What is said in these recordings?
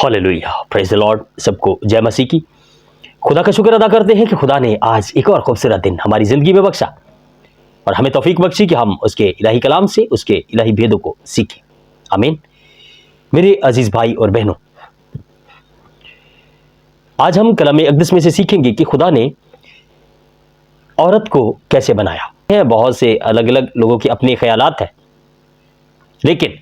Hallelujah, praise the Lord. सबको जय मसीह की। खुदा का शुक्र अदा करते हैं कि खुदा ने आज एक और खूबसूरत दिन हमारी ज़िंदगी में बख्शा और हमें तौफीक बख्शी कि हम उसके इलाही कलाम से उसके इलाही भेदों को सीखें। आमीन। मेरे अजीज़ भाई और बहनों, आज हम कलाम अक़दस में से सीखेंगे कि खुदा ने औरत को कैसे बनाया है। बहुत से अलग अलग लोगों के अपने ख्यालात हैं, लेकिन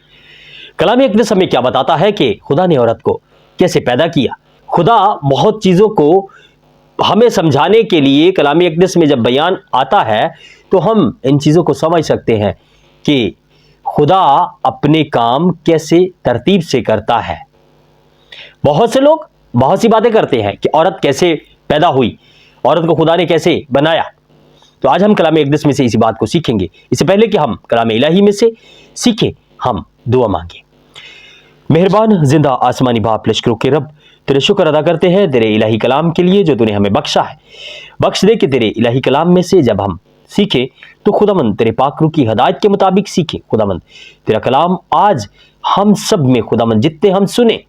कलाम अक़दस हमें क्या बताता है कि खुदा ने औरत को कैसे पैदा किया। खुदा बहुत चीज़ों को हमें समझाने के लिए कलाम अक़दस में जब बयान आता है तो हम इन चीज़ों को समझ सकते हैं कि खुदा अपने काम कैसे तरतीब से करता है। बहुत से लोग बहुत सी बातें करते हैं कि औरत कैसे पैदा हुई, औरत को खुदा ने कैसे बनाया। तो आज हम कलाम अक़दस में से इसी बात को सीखेंगे। इससे पहले कि हम कलाम इलाही में से सीखें, हम दुआ मांगे। मेहरबान जिंदा आसमानी बाप, लश्करों के रब, तेरे शुक्र अदा करते हैं तेरे इलाही कलाम के लिए जो तूने हमें बख्शा है। बख्श दे कि तेरे इलाही कलाम में से जब हम सीखे तो खुदावंद तेरे पाक रूह की हदायत के मुताबिक सीखे। खुदावंद तेरा कलाम आज हम सब में, खुदावंद जितने हम सुने,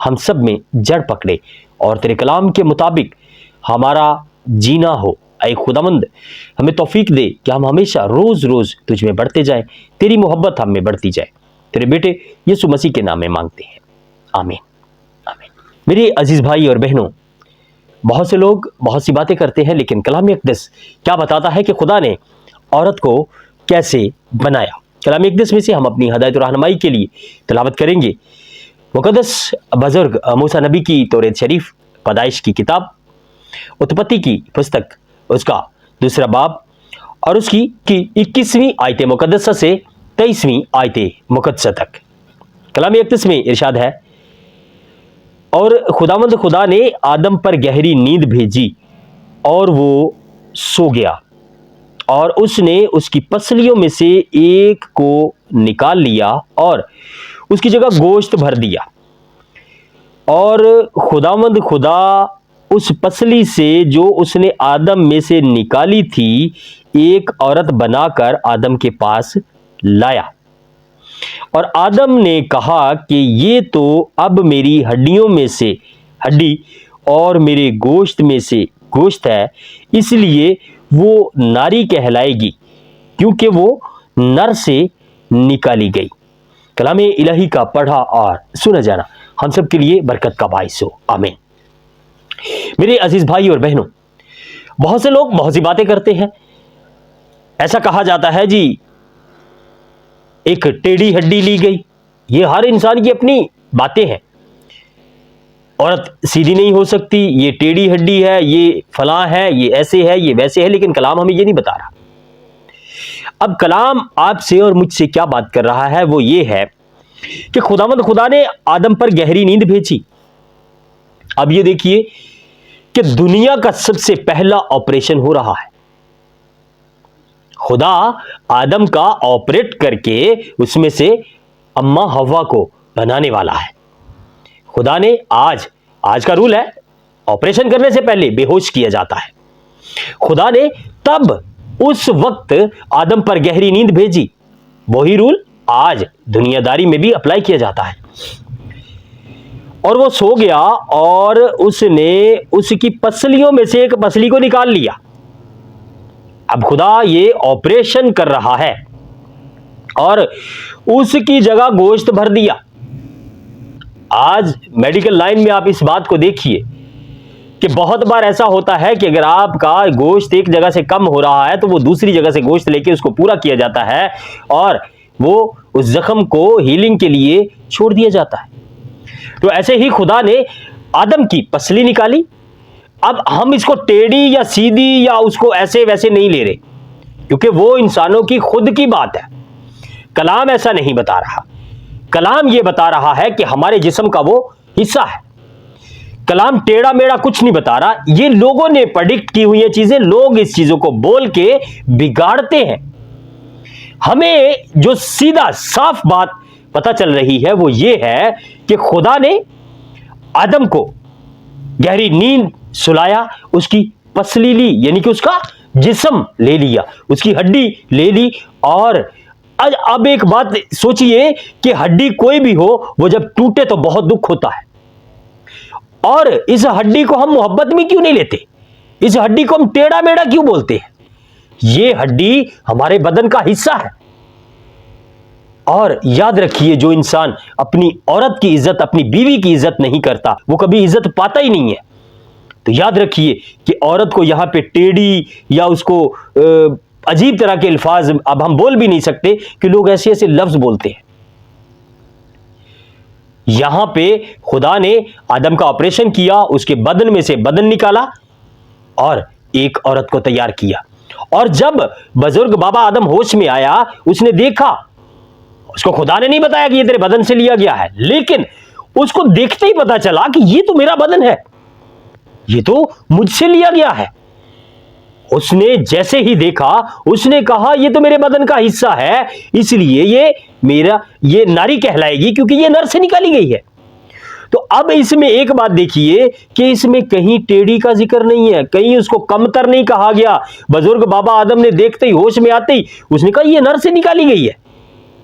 हम सब में जड़ पकड़े और तेरे कलाम के मुताबिक हमारा जीना हो। ऐ खुदावंद हमें तौफीक दे कि हम हमेशा रोज रोज तुझ में बढ़ते जाएं, तेरी मोहब्बत हम में बढ़ती जाए। तेरे बेटे यीशु मसीह के नाम में मांगते हैं, आमीन आमीन। मेरे अजीज भाई और बहनों, बहुत से लोग बहुत सी बातें करते हैं, लेकिन कलाम अक़दस क्या बताता है कि खुदा ने औरत को कैसे बनाया। कलाम अक़दस में से हम अपनी हदायत और रहनुमाई के लिए तिलावत करेंगे मुक़द्दस बुज़ुर्ग मूसा नबी की तौरात शरीफ, पैदाइश की किताब, उत्पत्ति की पुस्तक, उसका 2 बाब और उसकी 21वीं आयत मुक़द्दसा से 23वीं आयत मुक़द्दसा तक। कलाम अक़दस में इरशाद है, और खुदावंद खुदा ने आदम पर गहरी नींद भेजी और वो सो गया, और उसने उसकी पसलियों में से एक को निकाल लिया और उसकी जगह गोश्त भर दिया। और खुदावंद खुदा उस पसली से जो उसने आदम में से निकाली थी एक औरत बनाकर आदम के पास लाया। और आदम ने कहा कि ये तो अब मेरी हड्डियों में से हड्डी और मेरे गोश्त में से गोश्त है, इसलिए वो नारी कहलाएगी, क्योंकि वो नर से निकाली गई। कलाम इलाही का पढ़ा और सुना जाना हम सब के लिए बरकत का बाइस हो, आमीन। मेरे अजीज भाई और बहनों, बहुत से लोग बहुत सी बातें करते हैं। ऐसा कहा जाता है जी, एक टेढ़ी हड्डी ली गई। ये हर इंसान की अपनी बातें हैं। औरत सीधी नहीं हो सकती, ये टेढ़ी हड्डी है, ये फलां है, ये ऐसे है, ये वैसे है, लेकिन कलाम हमें ये नहीं बता रहा। अब कलाम आपसे और मुझसे क्या बात कर रहा है, वो ये है कि खुदावंद खुदा ने आदम पर गहरी नींद भेजी। अब ये देखिए कि दुनिया का सबसे पहला ऑपरेशन हो रहा है। खुदा आदम का ऑपरेट करके उसमें से अम्मा हव्वा को बनाने वाला है। खुदा ने आज का रूल है, ऑपरेशन करने से पहले बेहोश किया जाता है। खुदा ने तब उस वक्त आदम पर गहरी नींद भेजी। वही रूल आज दुनियादारी में भी अप्लाई किया जाता है। और वो सो गया और उसने उसकी पसलियों में से एक पसली को निकाल लिया। अब खुदा ये ऑपरेशन कर रहा है और उसकी जगह गोश्त भर दिया। आज मेडिकल लाइन में आप इस बात को देखिए कि बहुत बार ऐसा होता है कि अगर आपका गोश्त एक जगह से कम हो रहा है तो वो दूसरी जगह से गोश्त लेके उसको पूरा किया जाता है और वो उस जख्म को हीलिंग के लिए छोड़ दिया जाता है। तो ऐसे ही खुदा ने आदम की पसली निकाली। अब हम इसको टेढ़ी या सीधी या उसको ऐसे वैसे नहीं ले रहे, क्योंकि वो इंसानों की खुद की बात है। कलाम ऐसा नहीं बता रहा। कलाम ये बता रहा है कि हमारे जिस्म का वो हिस्सा है। कलाम टेढ़ा मेढ़ा कुछ नहीं बता रहा। ये लोगों ने प्रेडिक्ट की हुई चीजें, लोग इस चीजों को बोल के बिगाड़ते हैं। हमें जो सीधा साफ बात पता चल रही है वो ये है कि खुदा ने आदम को गहरी नींद सुलाया, उसकी पसली ली, यानी कि उसका जिस्म ले लिया, उसकी हड्डी ले ली। और अब एक बात सोचिए कि हड्डी कोई भी हो, वो जब टूटे तो बहुत दुख होता है। और इस हड्डी को हम मोहब्बत में क्यों नहीं लेते? इस हड्डी को हम टेढ़ा मेढ़ा क्यों बोलते हैं? ये हड्डी हमारे बदन का हिस्सा है। और याद रखिए, जो इंसान अपनी औरत की इज्जत, अपनी बीवी की इज्जत नहीं करता, वो कभी इज्जत पाता ही नहीं है। तो याद रखिए कि औरत को यहां पे टेढ़ी या उसको अजीब तरह के अल्फाज अब हम बोल भी नहीं सकते कि लोग ऐसे ऐसे लफ्ज बोलते हैं। यहां पे खुदा ने आदम का ऑपरेशन किया, उसके बदन में से बदन निकाला और एक औरत को तैयार किया। और जब बुजुर्ग बाबा आदम होश में आया, उसने देखा, उसको खुदा ने नहीं बताया कि ये तेरे बदन से लिया गया है, लेकिन उसको देखते ही पता चला कि ये तो मेरा बदन है, ये तो मुझसे लिया गया है। उसने जैसे ही देखा, उसने कहा ये तो मेरे बदन का हिस्सा है, इसलिए ये नारी कहलाएगी क्योंकि ये नर से निकाली गई है। तो अब इसमें एक बात देखिए कि इसमें कहीं टेढ़ी का जिक्र नहीं है, कहीं उसको कमतर नहीं कहा गया। बुजुर्ग बाबा आदम ने देखते ही, होश में आते ही उसने कहा ये नर से निकाली गई है।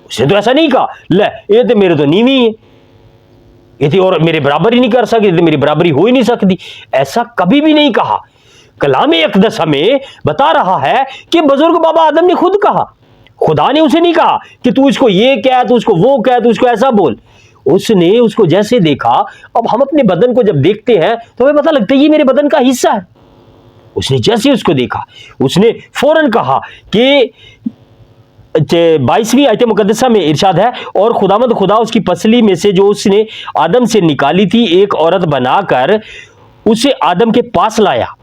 उसने तो ऐसा नहीं कहा, ले ये तो मेरे तो नीवी है, ये तो और मेरे बराबर ही नहीं कर सकती, तो मेरी बराबरी हो ही नहीं सकती। ऐसा कभी भी नहीं कहा। कलाम अक़दस हमें बता रहा है कि बुजुर्ग बाबा आदम ने खुद कहा, खुदा ने उसे नहीं कहा कि तू इसको ये कह, तू उसको वो कह, तू उसको ऐसा बोल। उसने उसको जैसे देखा, अब हम अपने बदन को जब देखते हैं तो हमें पता लगता है ये मेरे बदन का हिस्सा है। उसने जैसे उसको देखा, उसने फौरन कहा कि 22वीं आयत मुकद्दसा में इरशाद है, और खुदावंद खुदा उसकी पसली में से जो उसने आदम से निकाली थी एक औरत बनाकर उसे आदम के पास लाया,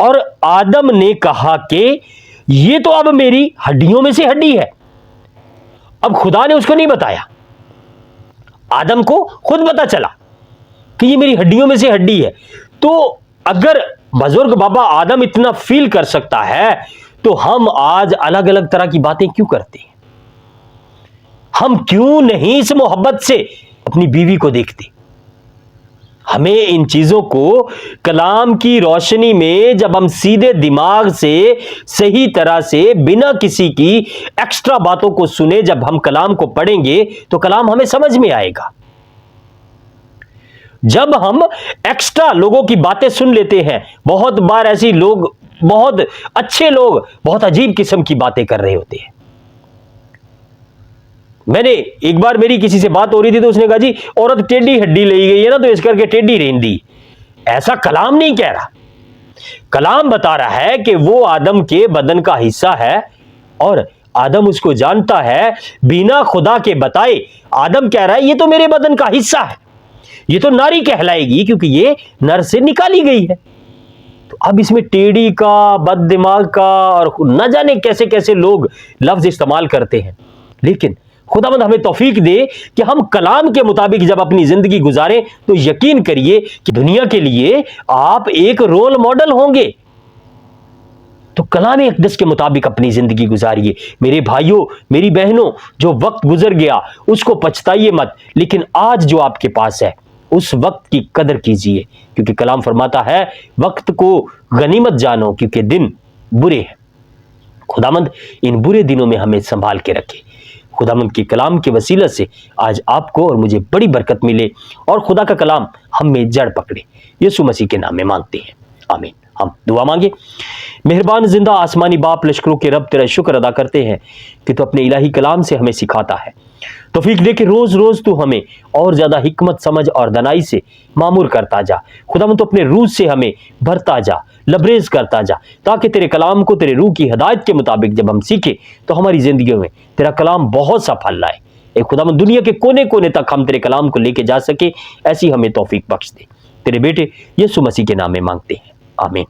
और आदम ने कहा कि ये तो अब मेरी हड्डियों में से हड्डी है। अब खुदा ने उसको नहीं बताया, आदम को खुद पता चला कि ये मेरी हड्डियों में से हड्डी है। तो अगर बुजुर्ग बाबा आदम इतना फील कर सकता है, तो हम आज अलग अलग तरह की बातें क्यों करते हैं? हम क्यों नहीं इस मोहब्बत से अपनी बीवी को देखते? हमें इन चीजों को कलाम की रोशनी में जब हम सीधे दिमाग से, सही तरह से, बिना किसी की एक्स्ट्रा बातों को सुने, जब हम कलाम को पढ़ेंगे तो कलाम हमें समझ में आएगा। जब हम एक्स्ट्रा लोगों की बातें सुन लेते हैं, बहुत बार ऐसी लोग, बहुत अच्छे लोग बहुत अजीब किस्म की बातें कर रहे होते हैं। मैंने एक बार, मेरी किसी से बात हो रही थी तो उसने कहा जी औरत टेढ़ी हड्डी ली गई है ना, तो इस करके टेढ़ी रहती। ऐसा कलाम नहीं कह रहा। कलाम बता रहा है कि वो आदम के बदन का हिस्सा है और आदम उसको जानता है बिना खुदा के बताए। आदम कह रहा है ये तो मेरे बदन का हिस्सा है, ये तो नारी कहलाएगी क्योंकि ये नर से निकाली गई है। तो अब इसमें टेढ़ी का, बददिमाग का और न जाने कैसे कैसे लोग लफ्ज इस्तेमाल करते हैं। लेकिन खुदावंद हमें तौफीक दे कि हम कलाम के मुताबिक जब अपनी जिंदगी गुजारें तो यकीन करिए कि दुनिया के लिए आप एक रोल मॉडल होंगे। तो कलाम अक़दस के मुताबिक अपनी जिंदगी गुजारिए। मेरे भाइयों, मेरी बहनों, जो वक्त गुजर गया उसको पछताइए मत, लेकिन आज जो आपके पास है उस वक्त की कदर कीजिए, क्योंकि कलाम फरमाता है वक्त को गनीमत जानो क्योंकि दिन बुरे हैं। खुदावंद इन बुरे दिनों में हमें संभाल के रखे। खुदावंद के कलाम के वसीला से आज आपको और मुझे बड़ी बरकत मिले और खुदा का कलाम हम में जड़ पकड़े। यीशु मसीह के नाम में मांगते हैं, आमीन। हम दुआ मांगे। मेहरबान जिंदा आसमानी बाप, लश्करों के रब, तेरा शुक्र अदा करते हैं कि तू अपने इलाही कलाम से हमें सिखाता है। तौफीक दे कि रोज रोज तू हमें और ज्यादा हिकमत, समझ और दनाई से मामूर करता जा। खुदावंद तो अपने रूह से हमें भरता जा, लबरेज करता जा, ताकि तेरे कलाम को तेरे रूह की हिदायत के मुताबिक जब हम सीखे तो हमारी जिंदगियों में तेरा कलाम बहुत सा फल लाए। ए खुदावंद, दुनिया के कोने कोने तक हम तेरे कलाम को लेके जा सके, ऐसी हमें तौफीक बख्श दे। तेरे बेटे यीशु मसीह के नाम में मांगते हैं, आमीन।